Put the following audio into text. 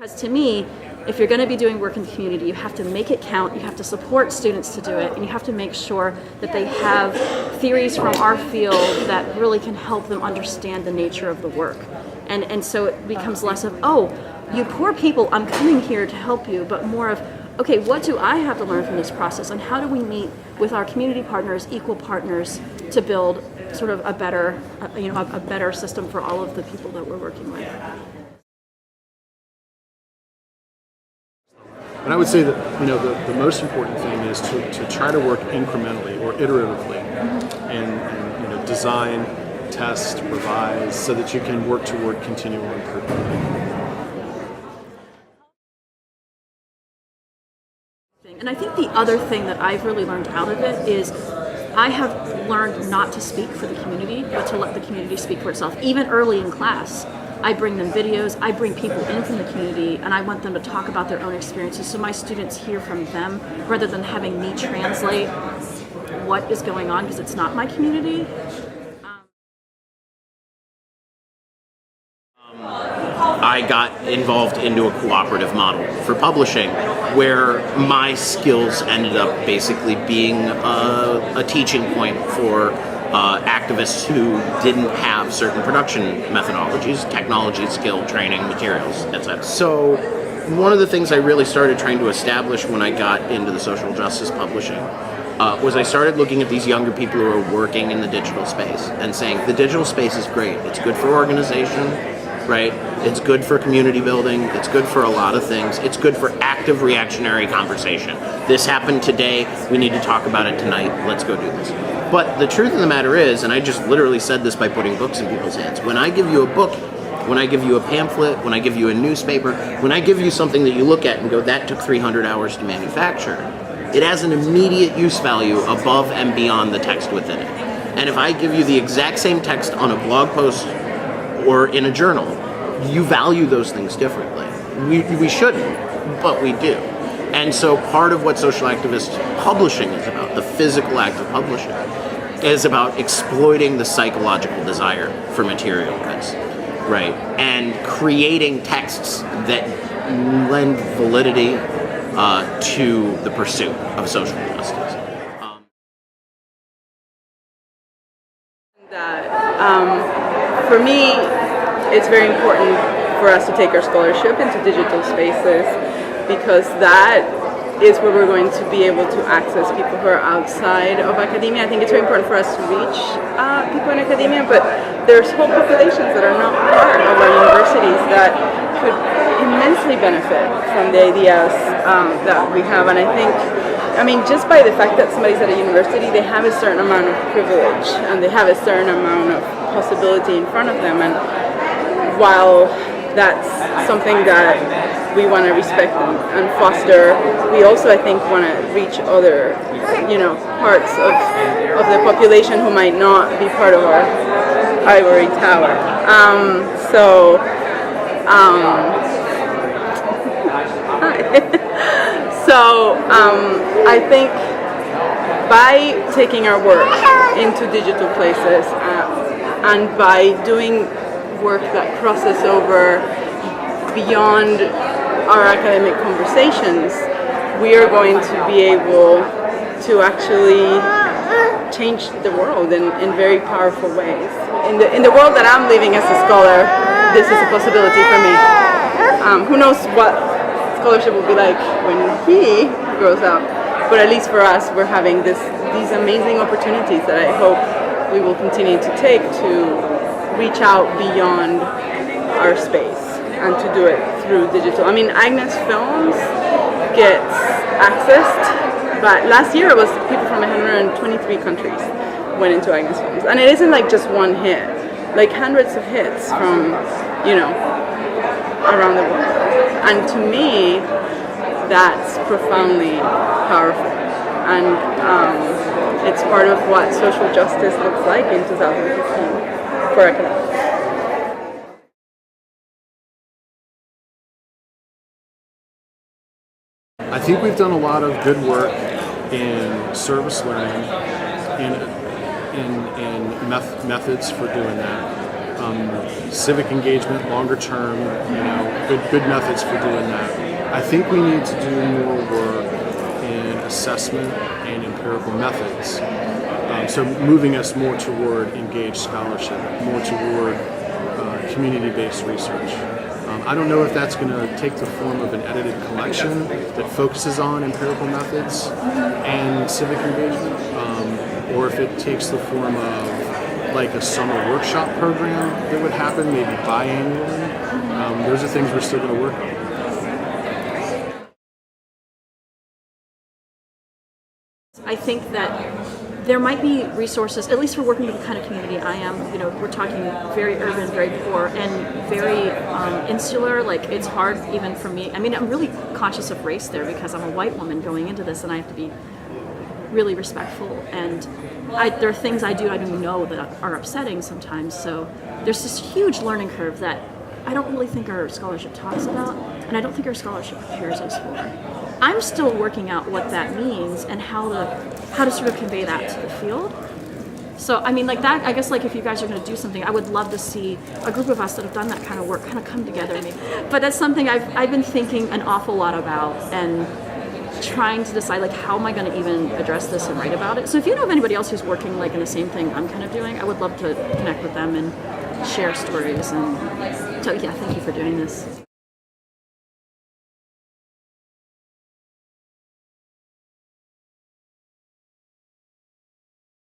Because to me, if you're going to be doing work in the community, you have to make it count, you have to support students to do it, and you have to make sure that they have theories from our field that really can help them understand the nature of the work. And so it becomes less of, oh, you poor people, I'm coming here to help you, but more of, okay, what do I have to learn from this process, and how do we meet with our community partners, equal partners, to build sort of a better, a better system for all of the people that we're working with. And I would say that the most important thing is to try to work incrementally or iteratively, and design, test, revise, so that you can work toward continual improvement. And I think the other thing that I've really learned out of it is I have learned not to speak for the community, but to let the community speak for itself. Even early in class, I bring them videos, I bring people in from the community, and I want them to talk about their own experiences so my students hear from them rather than having me translate what is going on because it's not my community. I got involved into a cooperative model for publishing where my skills ended up basically being a teaching point for activists who didn't have certain production methodologies, technology, skill, training, materials, etc. So one of the things I really started trying to establish when I got into the social justice publishing was I started looking at these younger people who are working in the digital space and saying the digital space is great. It's good for organization, right? It's good for community building. It's good for a lot of things. It's good for active reactionary conversation. This happened today. We need to talk about it tonight. Let's go do this. But the truth of the matter is, and I just literally said this by putting books in people's hands, when I give you a book, when I give you a pamphlet, when I give you a newspaper, when I give you something that you look at and go, that took 300 hours to manufacture, it has an immediate use value above and beyond the text within it. And if I give you the exact same text on a blog post or in a journal, you value those things differently. We shouldn't, but we do. And so part of what social activist publishing is about, the physical act of publishing, is about exploiting the psychological desire for material goods, right? And creating texts that lend validity to the pursuit of social justice. For me, it's very important for us to take our scholarship into digital spaces because that is where we're going to be able to access people who are outside of academia. I think it's very important for us to reach people in academia, but there's whole populations that are not part of our universities that could immensely benefit from the ideas that we have. And I mean, just by the fact that somebody's at a university, they have a certain amount of privilege and they have a certain amount of possibility in front of them. And while that's something that we want to respect and foster, we also, I think, want to reach other, parts of the population who might not be part of our ivory tower. I think by taking our work into digital places and by doing work that crosses over beyond our academic conversations, we are going to be able to actually change the world in very powerful ways. In the world that I'm living as a scholar, this is a possibility for me. Who knows what scholarship will be like when he grows up, but at least for us, we're having these amazing opportunities that I hope we will continue to take to reach out beyond our space and to do it through digital. I mean, Agnes Films gets accessed, but last year it was people from 123 countries went into Agnes Films. And it isn't like just one hit, like hundreds of hits from, around the world. And to me, that's profoundly powerful. And it's part of what social justice looks like in 2015 for academics. I think we've done a lot of good work in service learning, in methods for doing that. civic engagement, longer term, good methods for doing that. I think we need to do more work in assessment and empirical methods. So moving us more toward engaged scholarship, more toward community-based research. I don't know if that's going to take the form of an edited collection that focuses on empirical methods and civic engagement, or if it takes the form of like a summer workshop program that would happen maybe biannually. Those are things we're still going to work on. I think that there might be resources, at least for working with the kind of community I am. We're talking very urban, very poor, and very insular. Like, it's hard even for me. I mean, I'm really conscious of race there because I'm a white woman going into this, and I have to be really respectful. And there are things I do know that are upsetting sometimes. So there's this huge learning curve that I don't really think our scholarship talks about, and I don't think our scholarship prepares us for. I'm still working out what that means and how to sort of convey that to the field. So, I mean, like that, I guess, like if you guys are going to do something, I would love to see a group of us that have done that kind of work kind of come together maybe. But that's something I've been thinking an awful lot about and trying to decide, like, how am I going to even address this and write about it. So if you know of anybody else who's working like in the same thing I'm kind of doing, I would love to connect with them and share stories. And so, yeah, thank you for doing this.